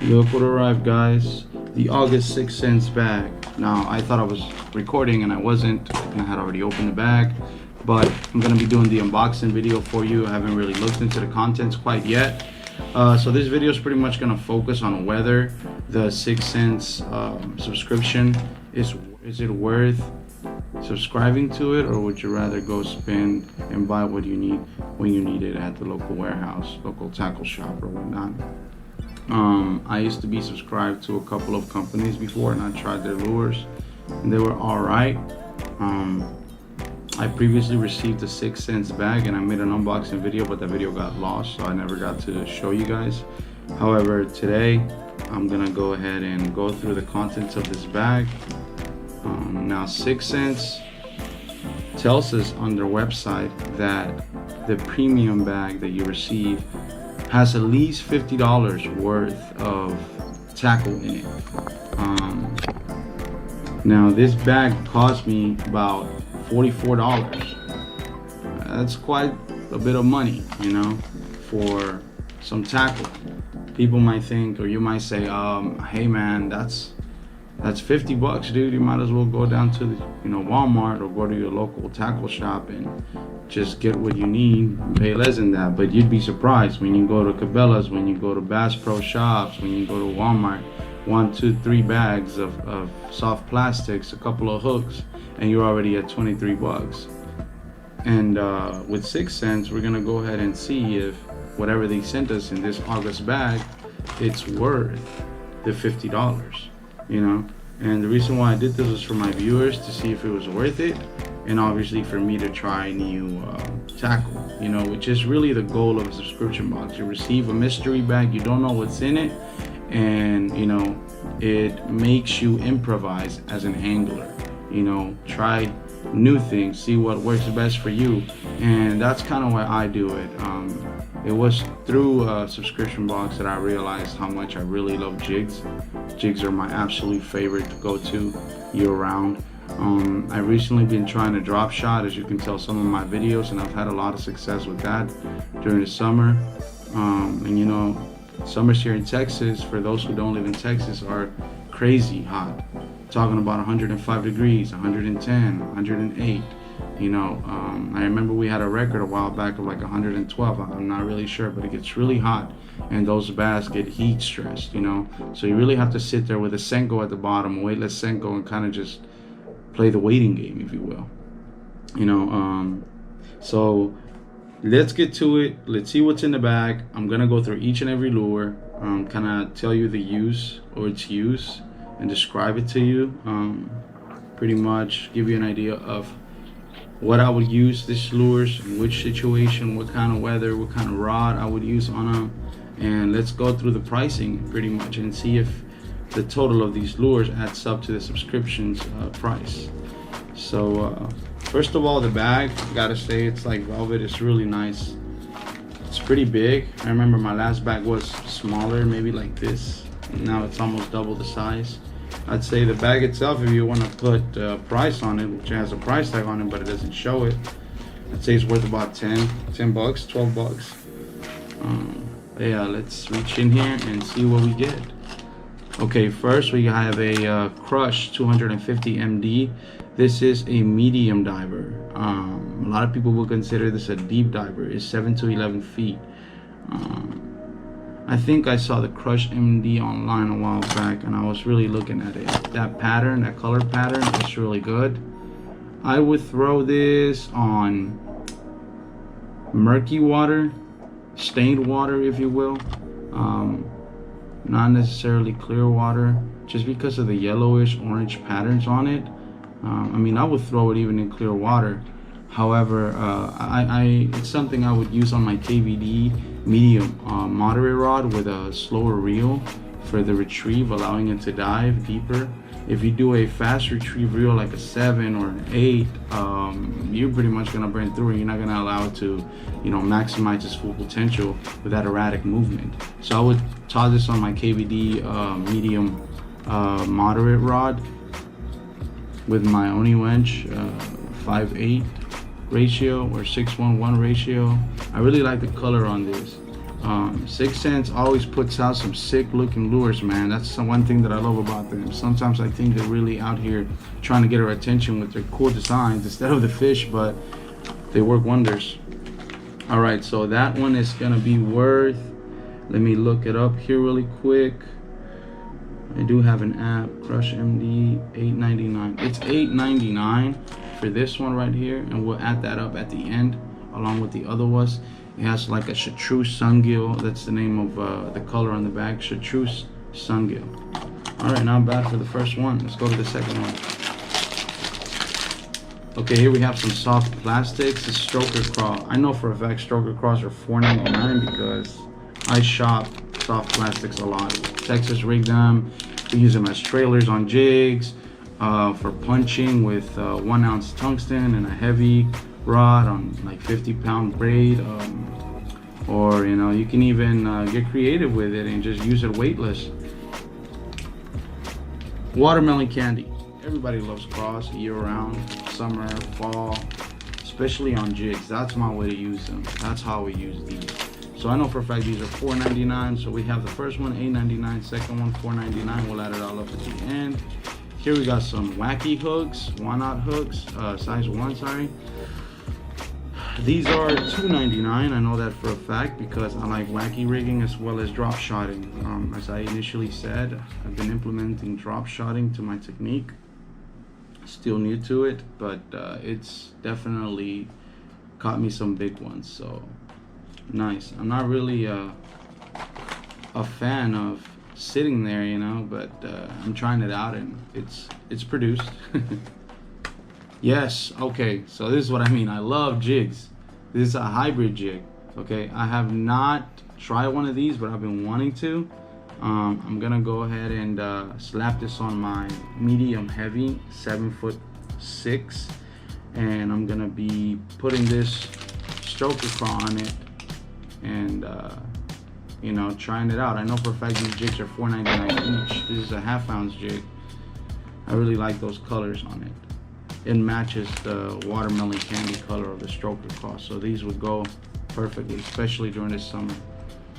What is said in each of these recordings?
Look what arrived, guys. The August 6 cents bag. Now, I thought I was recording and I wasn't, and I had already opened the bag, but I'm gonna be doing the unboxing video for you. I haven't really looked into the contents quite yet. So this video is pretty much gonna focus on whether the 6 cents subscription is it worth subscribing to it, or would you rather go spend and buy what you need when you need it at the local warehouse, local tackle shop or whatnot. I used to be subscribed to a couple of companies before, and I tried their lures and they were all right. I previously received a 6 cents bag and I made an unboxing video, but the video got lost, so I never got to show you guys. However, today I'm gonna go ahead and go through the contents of this bag. Now 6 cents tells us on their website that the premium bag that you receive has at least $50 worth of tackle in it. Now this bag cost me about $44. That's quite a bit of money, you know, for some tackle. People might think, or you might say, hey man, that's $50, dude. You might as well go down to the, Walmart, or go to your local tackle shop and just get what you need and pay less than that. But you'd be surprised when you go to Cabela's, when you go to Bass Pro Shops, when you go to Walmart, 1, 2, 3 bags of soft plastics, a couple of hooks, and you're already at $23. And with 6 cents, we're gonna go ahead and see if whatever they sent us in this August bag, it's worth the $50. And the reason why I did this was for my viewers to see if it was worth it, and obviously for me to try new tackle, which is really the goal of a subscription box. You receive a mystery bag, you don't know what's in it, and it makes you improvise as an angler. Try new things, see what works best for you, and that's kind of why I do it. It was through a subscription box that I realized how much I really love jigs. Jigs are my absolute favorite to go to year-round. I've recently been trying to drop shot, as you can tell some of my videos, and I've had a lot of success with that during the summer. And summers here in Texas, for those who don't live in Texas, are crazy hot. Talking about 105 degrees, 110, 108. I remember we had a record a while back of like 112. I'm not really sure, but it gets really hot, and those bass get heat stressed. So you really have to sit there with a Senko at the bottom, a weightless Senko, and kind of just play the waiting game, if you will. So let's get to it. Let's see what's in the bag. I'm gonna go through each and every lure, kind of tell you the use or its use, and describe it to you. Pretty much give you an idea of what I would use these lures, in which situation, what kind of weather, what kind of rod I would use on them, and let's go through the pricing pretty much and see if the total of these lures adds up to the subscription's price. So first of all, the bag, I gotta say, it's like velvet. It's really nice. It's pretty big. I remember my last bag was smaller, maybe like this. Now it's almost double the size. I'd say the bag itself, if you want to put a price on it, which has a price tag on it but it doesn't show it, I'd say it's worth about $10 bucks, $12. Yeah, let's reach in here and see what we get. Okay, first we have a Crush 250 MD. This is a medium diver. A lot of people will consider this a deep diver. It's 7 to 11 feet. I think I saw the Crush MD online a while back, and I was really looking at it. That pattern, that color pattern, is really good. I would throw this on murky water, stained water, if you will. Not necessarily clear water, just because of the yellowish orange patterns on it. I would throw it even in clear water. However, it's something I would use on my KVD medium moderate rod with a slower reel for the retrieve, allowing it to dive deeper. If you do a fast retrieve reel like a 7 or an 8, you're pretty much gonna burn through it. You're not gonna allow it to, maximize its full potential with that erratic movement. So I would toss this on my KVD medium moderate rod with my Oni winch, 5/8 ratio or 6:1:1 ratio. I really like the color on this. Six Sense always puts out some sick looking lures, man. That's the one thing that I love about them. Sometimes I think they're really out here trying to get our attention with their cool designs instead of the fish, but they work wonders. All right, so that one is gonna be worth, let me look it up here really quick. I do have an app, Crush MD, $8.99. It's $8.99 for this one right here, and we'll add that up at the end along with the other ones. It has like a chartreuse sungill. That's the name of the color on the back, chartreuse sungill. All right, not bad for the first one. Let's go to the second one. Okay, here we have some soft plastics. It's stroker craw. I know for a fact stroker craws are $4.99 because I shop soft plastics a lot. Texas rig them. We use them as trailers on jigs, for punching with 1 ounce tungsten and a heavy rod on like 50-pound braid, or you know, you can even get creative with it and just use it weightless. Watermelon candy. Everybody loves craws year-round, summer, fall, especially on jigs. That's my way to use them. That's how we use these. So I know for a fact these are $4.99. So we have the first one $8.99, second one $4.99. We'll add it all up at the end. Here we got some Wacky Hooks, 1/0 hooks, size 1, sorry. These are $2.99. I know that for a fact because I like wacky rigging as well as drop shotting. As I initially said, I've been implementing drop shotting to my technique. Still new to it, but it's definitely caught me some big ones. So nice. I'm not really a fan of sitting there, you know, but I'm trying it out and it's produced. Yes, okay, so this is what I mean. I love jigs. This is a hybrid jig. Okay, I have not tried one of these, but I've been wanting to. I'm gonna go ahead and slap this on my medium heavy 7'6", and I'm gonna be putting this stroker craw on it and you know, trying it out. I know for a fact these jigs are $4.99 each. This is a 1/2 ounce jig. I really like those colors on it. It matches the watermelon candy color of the stroker craw, so these would go perfectly, especially during the summer.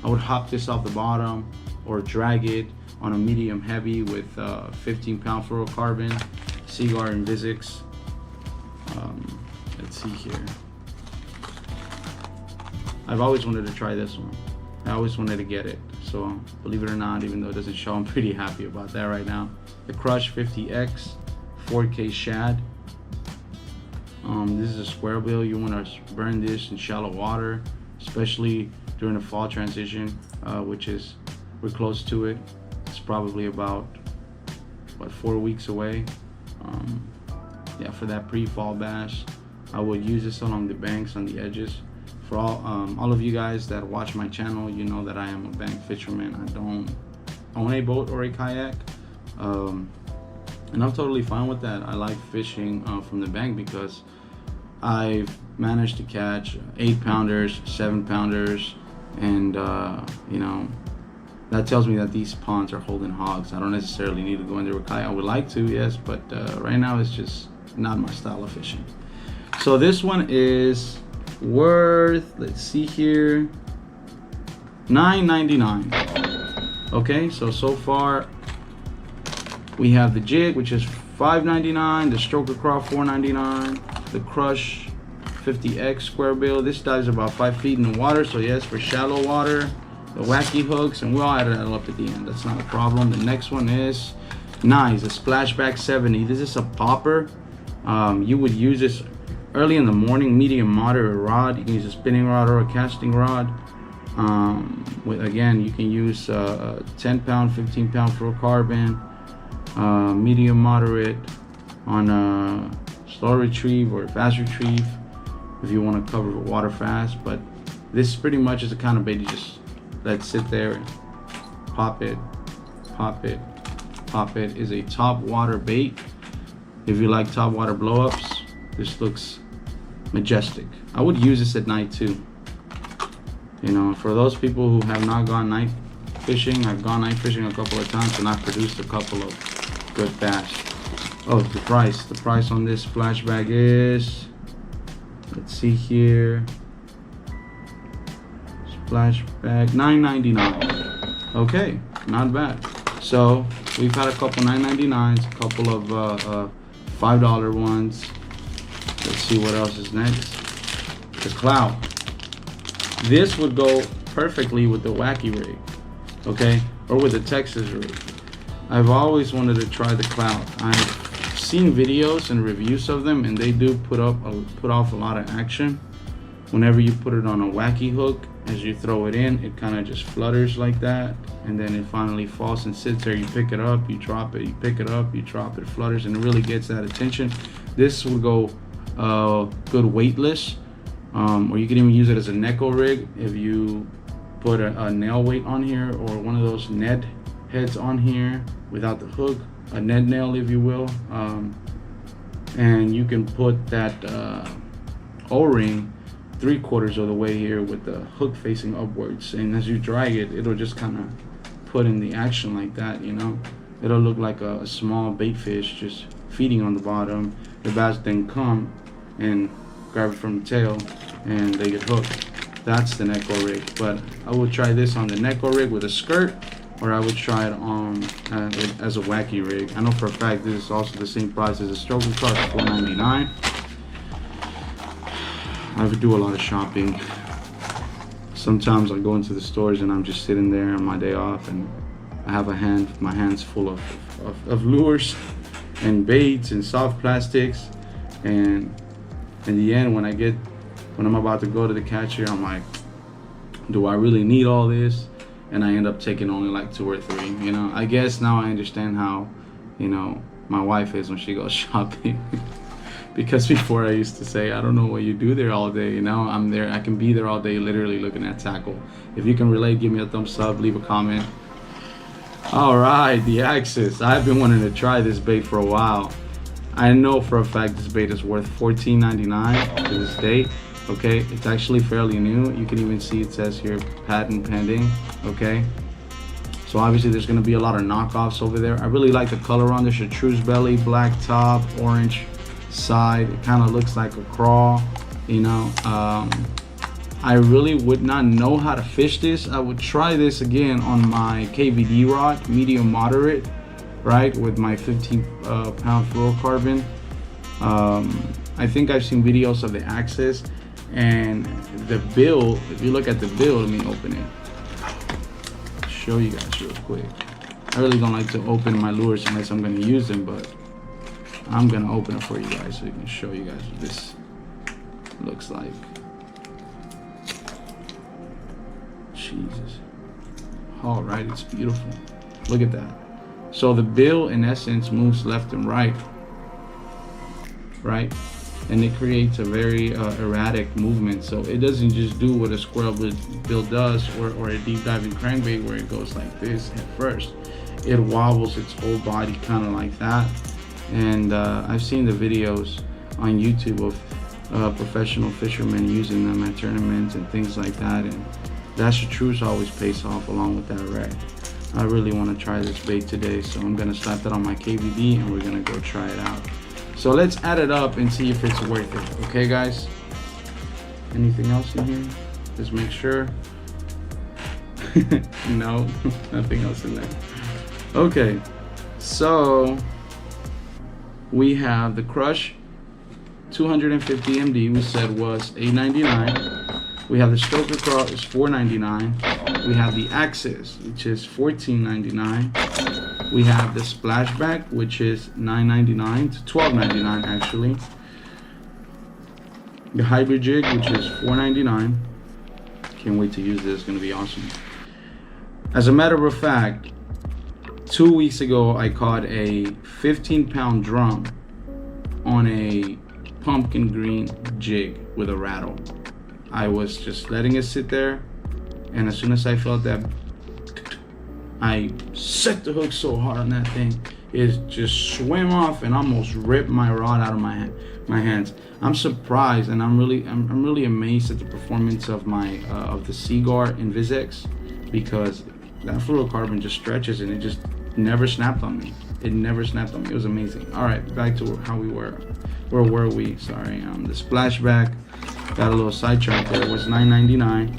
I would hop this off the bottom or drag it on a medium heavy with 15-pound fluorocarbon, Seaguar and Visix. Let's see here. I've always wanted to try this one. I always wanted to get it, so believe it or not, even though it doesn't show, I'm pretty happy about that right now. The Crush 50X 4K Shad. This is a square bill. You want to burn this in shallow water, especially during the fall transition, which is, we're close to it. It's probably about, what, 4 weeks away. Yeah, for that pre-fall bass, I would use this along the banks, on the edges. For all of you guys that watch my channel, you know that I am a bank fisherman. I don't own a boat or a kayak, and I'm totally fine with that. I like fishing from the bank because I've managed to catch 8-pounders, 7-pounders, and you know, that tells me that these ponds are holding hogs. I don't necessarily need to go into a kayak. I would like to, yes, but right now it's just not my style of fishing. So this one is worth, let's see here, $9.99. Okay, so far we have the jig, which is $5.99, the stroker craw $4.99, the Crush 50X square bill. This dives about 5 feet in the water, so yes, for shallow water. The Wacky Hooks, and we'll add it up at the end. That's not a problem. The next one is nice, a Splashback 70. This is a popper. You would use this early in the morning, medium moderate rod. You can use a spinning rod or a casting rod. Again, you can use 10-pound, 15-pound fluorocarbon, medium moderate on a slow retrieve or fast retrieve if you want to cover water fast. But this pretty much is the kind of bait you just let sit there, pop it, pop it, pop it. Is a top water bait. If you like top water blowups, this looks majestic. I would use this at night too. You know, for those people who have not gone night fishing, I've gone night fishing a couple of times and I've produced a couple of good bass. Oh, the price on this Splashback is, let's see here, Splashback, $9.99. Okay, not bad. So we've had a couple $9.99s, a couple of $5 ones. Let's see what else is next. The Cloud. This would go perfectly with the Wacky rig, okay, or with the Texas rig. I've always wanted to try the Cloud. I've seen videos and reviews of them, and they do put off a lot of action. Whenever you put it on a Wacky hook, as you throw it in, it kind of just flutters like that, and then it finally falls and sits there. You pick it up, you drop it, you pick it up, you drop it, it flutters, and it really gets that attention. This will go good weightless, or you can even use it as a Neko rig if you put a nail weight on here, or one of those Ned heads on here without the hook, a Ned nail if you will, and you can put that O-ring 3/4 of the way here with the hook facing upwards, and as you drag it, it'll just kind of put in the action like that, you know. It'll look like a small bait fish just feeding on the bottom. The bass then come and grab it from the tail and they get hooked. That's the Neko rig, but I would try this on the Neko rig with a skirt, or I would try it on as a Wacky rig. I know for a fact this is also the same price as a stroker car, $4.99. I would do a lot of shopping. Sometimes I go into the stores and I'm just sitting there on my day off, and I have my hands full of lures and baits and soft plastics, and in the end, when I'm about to go to the catcher, I'm like, do I really need all this? And I end up taking only like 2 or 3, you know. I guess now I understand how, you know, my wife is when she goes shopping. Because before I used to say, I don't know what you do there all day, you know. I'm there, I can be there all day literally looking at tackle. If you can relate, give me a thumbs up, leave a comment. All right, the Axis. I've been wanting to try this bait for a while. I know for a fact this bait is worth $14.99 to this date. Okay, it's actually fairly new. You can even see it says here patent pending. Okay, so obviously there's going to be a lot of knockoffs over there. I really like the color on the chartreuse belly, black top, orange side. It kind of looks like a crawl, you know. I really would not know how to fish this. I would try this again on my KVD rod, medium moderate, right, with my 15-pound fluorocarbon. I think I've seen videos of the Axis, and the bill, if you look at the bill, let me open it, show you guys real quick. I really don't like to open my lures unless I'm going to use them, but I'm going to open it for you guys so you can show you guys what this looks like. Jesus. All right, it's beautiful. Look at that. So the bill in essence moves left and right, and it creates a very erratic movement. So it doesn't just do what a squirrel bill does, or a deep diving crankbait where it goes like this at first. It wobbles its whole body kind of like that. And I've seen the videos on YouTube of professional fishermen using them at tournaments and things like that, and that chartreuse always pays off along with that red. I really want to try this bait today, so I'm going to slap that on my KVD and we're going to go try it out. So let's add it up and see if it's worth it. Okay, guys? Anything else in here? Just make sure. No, nothing else in there. Okay, so we have the Crush 250 MD, we said was $8.99. We have the Stoker Crawl is $4.99. We have the Axis, which is $14.99. We have the Splashback, which is $9.99 to $12.99 actually. The Hybrid Jig, which is $4.99. Can't wait to use this, it's gonna be awesome. As a matter of fact, 2 weeks ago I caught a 15-pound drum on a pumpkin green jig with a rattle. I was just letting it sit there, and as soon as I felt that, I set the hook so hard on that thing, it just swam off and almost ripped my rod out of my hands. I'm surprised, and I'm really amazed at the performance of my of the Seaguar Invisex, because that fluorocarbon just stretches and it just never snapped on me. It never snapped on me. It was amazing. All right, back to how we were. Where were we? Sorry. The Splashback got a little sidetracked there. It was $9.99.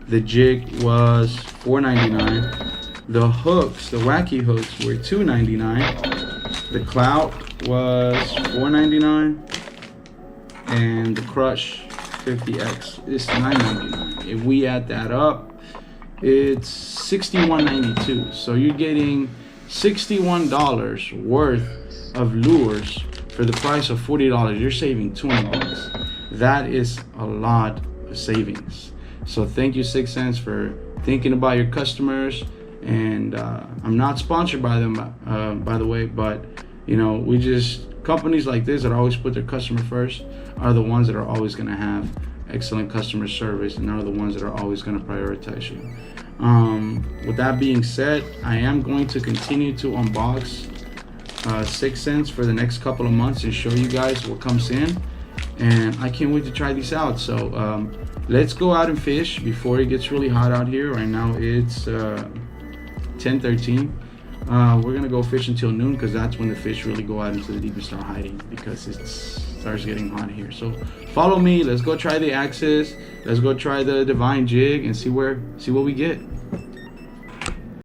The jig was $4.99. The hooks, the Wacky Hooks, were $2.99. The clout was $4.99. And the Crush 50X is $9.99. If we add that up, it's $61.92. So you're getting $61 worth of lures for the price of $40. You're saving 20 bucks. That is a lot of savings. So thank you, 6 Cents, for thinking about your customers. And I'm not sponsored by them, by the way, but you know, we just, companies like this that always put their customer first are the ones that are always going to have excellent customer service, and are the ones that are always going to prioritize you. With that being said, I am going to continue to unbox 6 Cents for the next couple of months and show you guys what comes in, and I can't wait to try these out. So let's go out and fish before it gets really hot out here. Right now it's 10:13. We're gonna go fish until noon, because that's when the fish really go out into the deep and start hiding, because it starts getting hot here. So follow me, let's go try the Axis, let's go try the Divine Jig and see what we get.